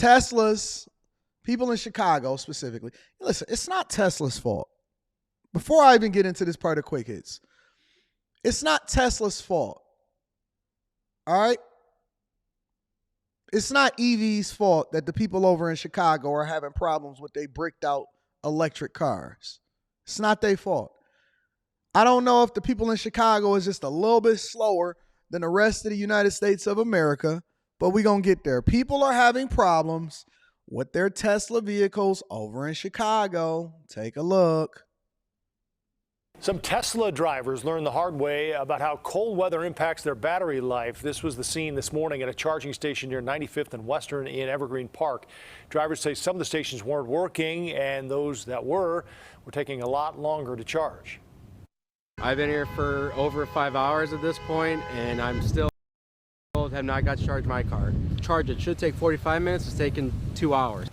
Tesla's, people in Chicago specifically. Listen, it's not Tesla's fault. Before I even get into this part of Quick Hits, it's not Tesla's fault. All right? It's not EV's fault that the people over in Chicago are having problems with their bricked out electric cars. It's not their fault. I don't know if the people in Chicago is just a little bit slower than the rest of the United States of America, but we're going to get there. People are having problems with their Tesla vehicles over in Chicago. Take a look. Some Tesla drivers learned the hard way about how cold weather impacts their battery life. This was the scene this morning at a charging station near 95th and Western in Evergreen Park. Drivers say some of the stations weren't working, and those that were taking a lot longer to charge. I've been here for over 5 hours at this point, and I'm still have not got to charge my car. Charge it should take 45 minutes. It's taken 2 hours.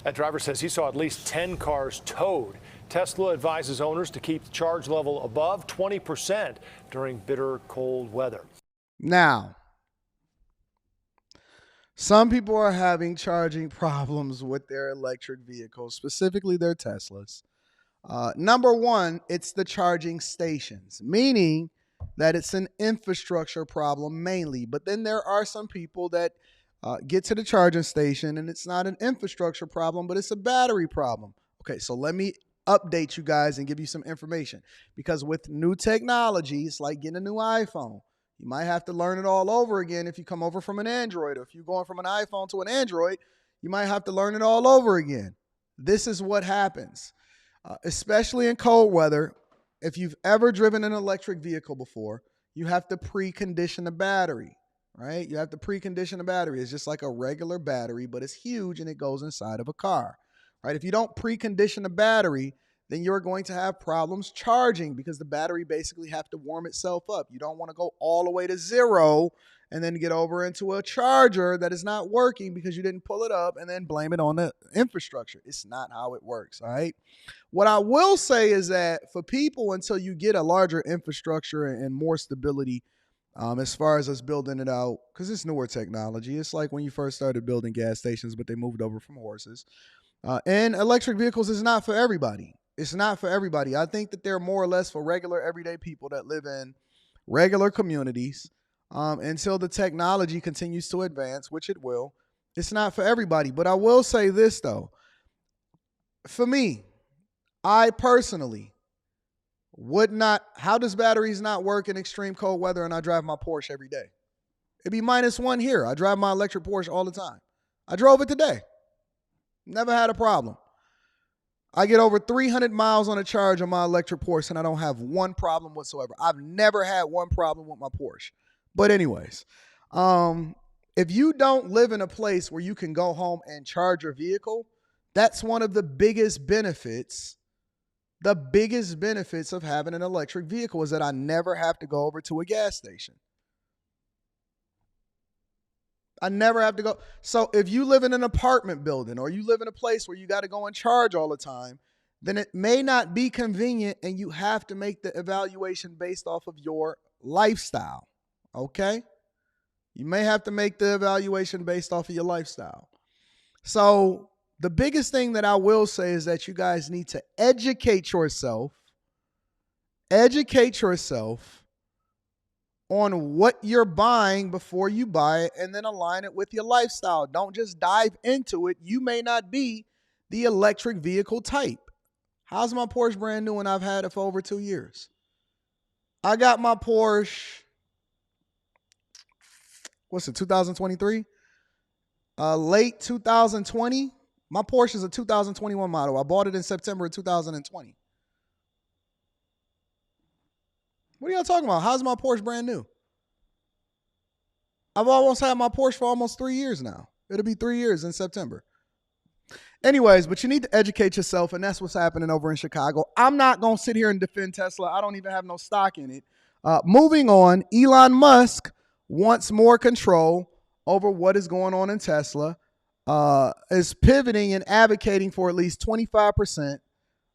That driver says he saw at least 10 cars towed. Tesla advises owners to keep the charge level above 20% during bitter cold weather. Now, some people are having charging problems with their electric vehicles, specifically their Teslas. Number one, it's the charging stations, meaning that it's an infrastructure problem mainly. But then there are some people that get to the charging station and it's not an infrastructure problem, but it's a battery problem. Okay, so let me update you guys and give you some information, because with new technology, it's like getting a new iPhone. You might have to learn it all over again if you come over from an Android, or if you're going from an iPhone to an Android, you might have to learn it all over again. This is what happens, especially in cold weather. If you've ever driven an electric vehicle before, you have to precondition the battery, right? You have to precondition the battery. It's just like a regular battery, but it's huge and it goes inside of a car. Right? If you don't precondition the battery, then you're going to have problems charging, because the battery basically have to warm itself up. You don't want to go all the way to zero and then get over into a charger that is not working because you didn't pull it up and then blame it on the infrastructure. It's not how it works, all right? What I will say is that for people, until you get a larger infrastructure and more stability, as far as us building it out, because it's newer technology. It's like when you first started building gas stations, but they moved over from horses. And electric vehicles is not for everybody. It's not for everybody. I think that they're more or less for regular, everyday people that live in regular communities. Until the technology continues to advance, which it will, it's not for everybody. But I will say this, though. For me, I personally would not. How does batteries not work in extreme cold weather and I drive my Porsche every day? It'd be -1 here. I drive my electric Porsche all the time. I drove it today. Never had a problem. I get over 300 miles on a charge on my electric Porsche and I don't have one problem whatsoever. I've never had one problem with my Porsche. But anyways, if you don't live in a place where you can go home and charge your vehicle, that's one of the biggest benefits. The biggest benefits of having an electric vehicle is that I never have to go over to a gas station. I never have to go. So if you live in an apartment building or you live in a place where you got to go and charge all the time, then it may not be convenient and you have to make the evaluation based off of your lifestyle. Okay? You may have to make the evaluation based off of your lifestyle. So the biggest thing that I will say is that you guys need to educate yourself on what you're buying before you buy it, and then align it with your lifestyle. Don't just dive into it. You may not be the electric vehicle type. How's my Porsche brand new and I've had it for over 2 years? I got my Porsche, 2023? Late 2020. My Porsche is a 2021 model. I bought it in September of 2020. What are y'all talking about? How's my Porsche brand new? I've almost had my Porsche for almost 3 years now. It'll be 3 years in September. Anyways, but you need to educate yourself, and that's what's happening over in Chicago. I'm not going to sit here and defend Tesla. I don't even have no stock in it. Moving on, Elon Musk wants more control over what is going on in Tesla, is pivoting and advocating for at least 25%.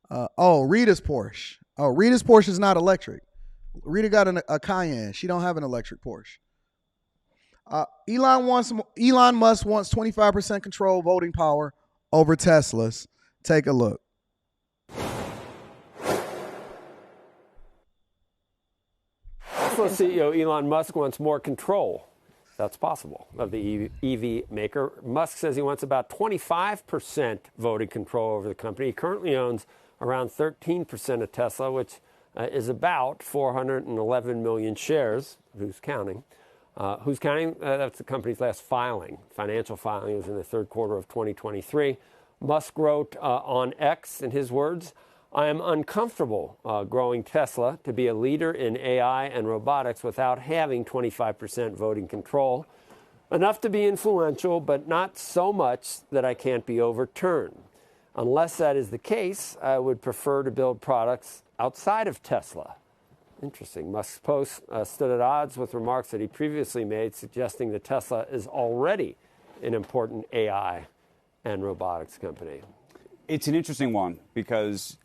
Rita's Porsche. Rita's Porsche is not electric. Rita got a Cayenne. She don't have an electric Porsche. Elon Musk wants 25% control voting power over Teslas. Take a look. Tesla CEO Elon Musk wants more control. That's possible of the EV maker. Musk says he wants about 25% voting control over the company. He currently owns around 13% of Tesla, which is about 411 million shares. Who's counting? That's the company's last financial filing was in the third quarter of 2023. Musk wrote on X, in his words, "I am uncomfortable growing Tesla to be a leader in AI and robotics without having 25% voting control. Enough to be influential, but not so much that I can't be overturned. Unless that is the case, I would prefer to build products outside of Tesla." Interesting. Musk's post stood at odds with remarks that he previously made, suggesting that Tesla is already an important AI and robotics company. It's an interesting one because,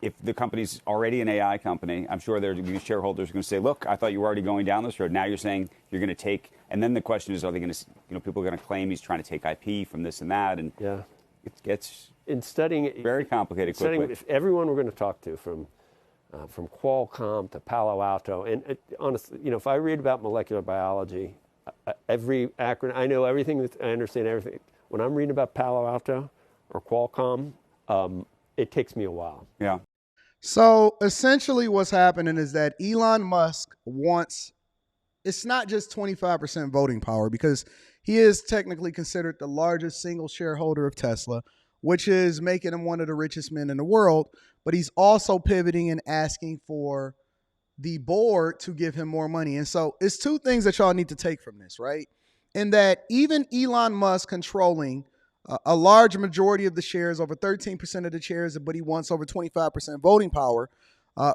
if the company's already an AI company, I'm sure there's going to be shareholders who are going to say, look, I thought you were already going down this road. Now you're saying you're going to take, and then the question is, are they going to, people are going to claim he's trying to take IP from this and that. And yeah, it gets in studying very complicated quickly. If everyone we're going to talk to from Qualcomm to Palo Alto, and honestly, if I read about molecular biology, every acronym, I know everything, I understand everything. When I'm reading about Palo Alto or Qualcomm, it takes me a while. Yeah. So essentially what's happening is that Elon Musk wants, it's not just 25% voting power, because he is technically considered the largest single shareholder of Tesla, which is making him one of the richest men in the world. But he's also pivoting and asking for the board to give him more money. And so it's two things that y'all need to take from this, right? In that even Elon Musk controlling a large majority of the shares, over 13% of the shares, but he wants over 25% voting power,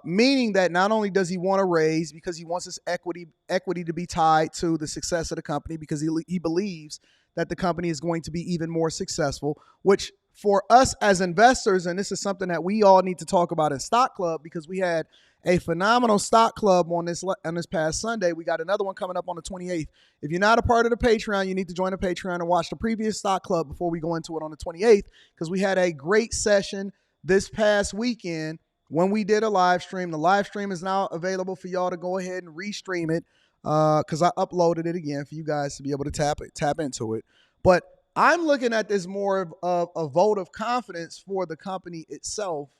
meaning that not only does he want to raise, because he wants his equity to be tied to the success of the company, because he believes that the company is going to be even more successful, which for us as investors, and this is something that we all need to talk about in Stock Club, because we had a phenomenal Stock Club on this past Sunday. We got another one coming up on the 28th. If you're not a part of the Patreon, you need to join the Patreon and watch the previous Stock Club before we go into it on the 28th, because we had a great session this past weekend when we did a live stream. The live stream is now available for y'all to go ahead and restream it, because I uploaded it again for you guys to be able to tap into it. But I'm looking at this more of a vote of confidence for the company itself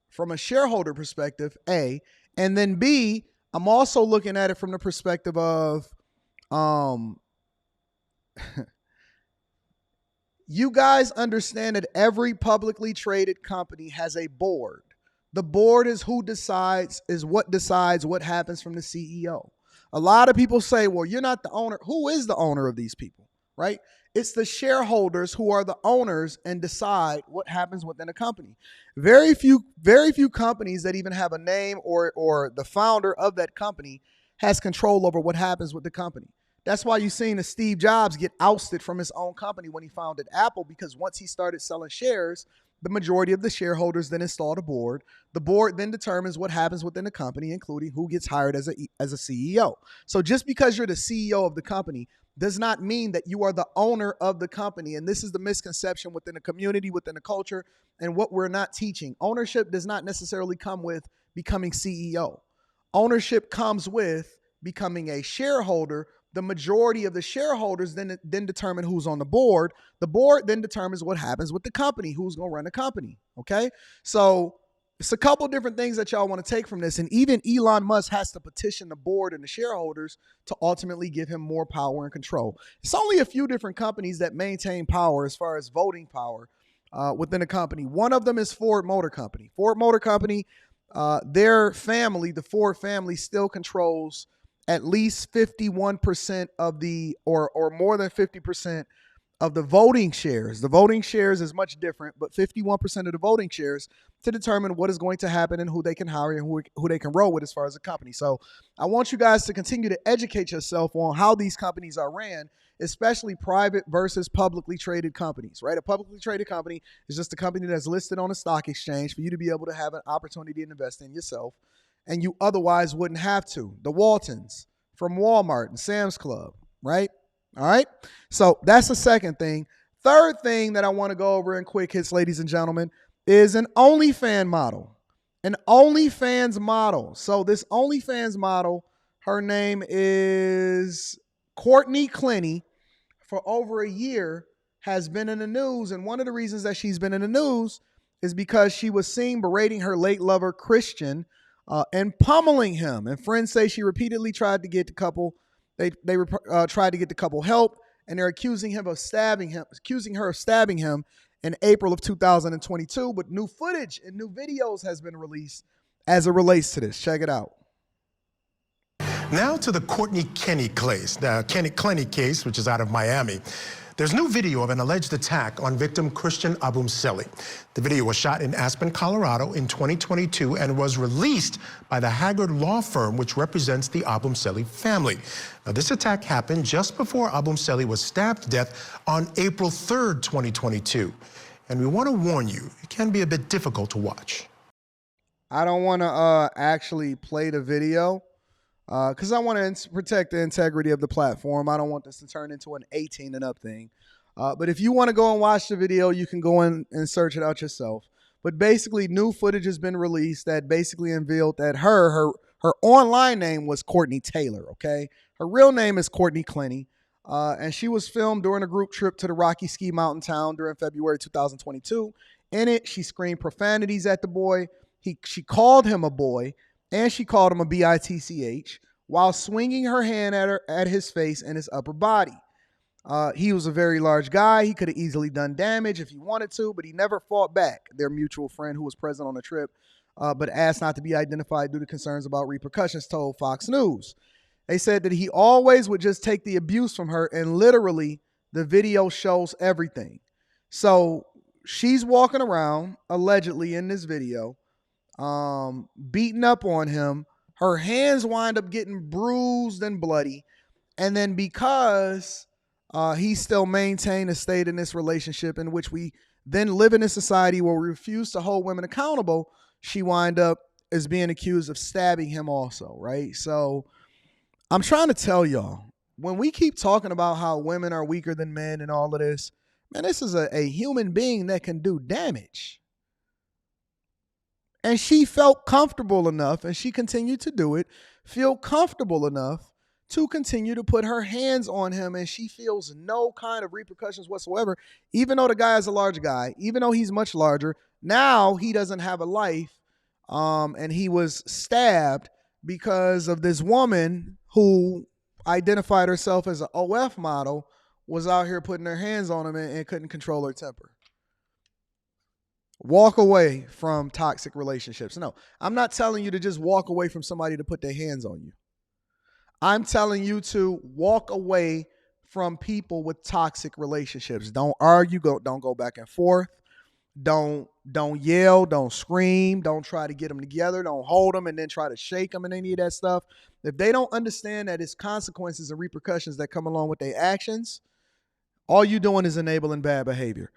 from a shareholder perspective, A. And then B, I'm also looking at it from the perspective of you guys understand that every publicly traded company has a board. The board is what decides what happens from the CEO. A lot of people say, well, you're not the owner. Who is the owner of these people, right? It's the shareholders who are the owners and decide what happens within a company. Very few companies that even have a name or the founder of that company has control over what happens with the company. That's why you've seen Steve Jobs get ousted from his own company when he founded Apple, because once he started selling shares, the majority of the shareholders then installed a board. The board then determines what happens within the company, including who gets hired as a CEO. So just because you're the CEO of the company does not mean that you are the owner of the company. And this is the misconception within the community, within the culture, and what we're not teaching. Ownership does not necessarily come with becoming CEO. Ownership comes with becoming a shareholder. The majority of the shareholders then determine who's on the board. The board then determines what happens with the company, who's going to run the company. Okay? So it's a couple different things that y'all want to take from this. And even Elon Musk has to petition the board and the shareholders to ultimately give him more power and control. It's only a few different companies that maintain power as far as voting power within a company. One of them is Ford Motor Company. Ford Motor Company, their family, the Ford family, still controls at least 51% of the, or more than 50% of the voting shares. The voting shares is much different, but 51% of the voting shares to determine what is going to happen and who they can hire and who they can roll with as far as a company. So I want you guys to continue to educate yourself on how these companies are ran, especially private versus publicly traded companies, right? A publicly traded company is just a company that's listed on a stock exchange for you to be able to have an opportunity to invest in yourself, and you otherwise wouldn't have to. The Waltons from Walmart and Sam's Club, right? All right. So that's the second thing. Third thing that I want to go over in quick hits, ladies and gentlemen, is an OnlyFans model. An OnlyFans model. So this OnlyFans model, her name is Courtney Clenny, for over a year has been in the news. And one of the reasons that she's been in the news is because she was seen berating her late lover, Christian, and pummeling him. And friends say she repeatedly tried to get the couple, tried to get the couple help, and they're accusing her of stabbing him in April of 2022. But new footage and new videos has been released as it relates to this. Check it out. Now to the Courtney Clenny case, which is out of Miami. There's new video of an alleged attack on victim Christian Abumseli. The video was shot in Aspen, Colorado in 2022 and was released by the Haggard law firm, which represents the Abumseli family. Now, this attack happened just before Abumseli was stabbed to death on April 3rd, 2022. And we want to warn you, it can be a bit difficult to watch. I don't want to actually play the video because I want to protect the integrity of the platform. I don't want this to turn into an 18 and up thing. But if you want to go and watch the video, you can go in and search it out yourself. But basically, new footage has been released that basically unveiled that her online name was Courtney Taylor, okay? Her real name is Courtney Clenny. And she was filmed during a group trip to the Rocky Ski Mountain town during February 2022. In it, she screamed profanities at the boy. She called him a boy, and she called him a bitch while swinging her hand at his face and his upper body. He was a very large guy. He could have easily done damage if he wanted to, but he never fought back. Their mutual friend who was present on the trip, but asked not to be identified due to concerns about repercussions, told Fox News. They said that he always would just take the abuse from her, and literally the video shows everything. So she's walking around, allegedly in this video, beating up on him. Her hands wind up getting bruised and bloody. And then because he still maintained a state in this relationship in which we then live in a society where we refuse to hold women accountable, she wind up as being accused of stabbing him also, right? So I'm trying to tell y'all, when we keep talking about how women are weaker than men and all of this, man, this is a human being that can do damage. And she felt comfortable enough, and she continued to do it, feel comfortable enough to continue to put her hands on him, and she feels no kind of repercussions whatsoever, even though the guy is a large guy, even though he's much larger. Now he doesn't have a life, and he was stabbed because of this woman who identified herself as an OF model, was out here putting her hands on him and couldn't control her temper. Walk away from toxic relationships. No, I'm not telling you to just walk away from somebody to put their hands on you. I'm telling you to walk away from people with toxic relationships. Don't argue. Don't go back and forth. Don't yell. Don't scream. Don't try to get them together. Don't hold them and then try to shake them and any of that stuff. If they don't understand that it's consequences and repercussions that come along with their actions, all you're doing is enabling bad behavior.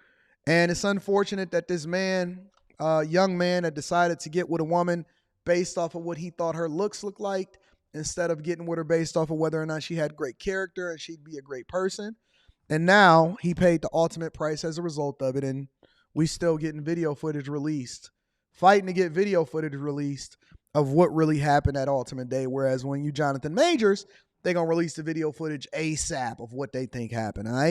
And it's unfortunate that this man, young man, had decided to get with a woman based off of what he thought her looks looked like, instead of getting with her based off of whether or not she had great character and she'd be a great person. And now he paid the ultimate price as a result of it. And we still getting video footage released, fighting to get video footage released of what really happened that ultimate day. Whereas when you Jonathan Majors, they're going to release the video footage ASAP of what they think happened. All right.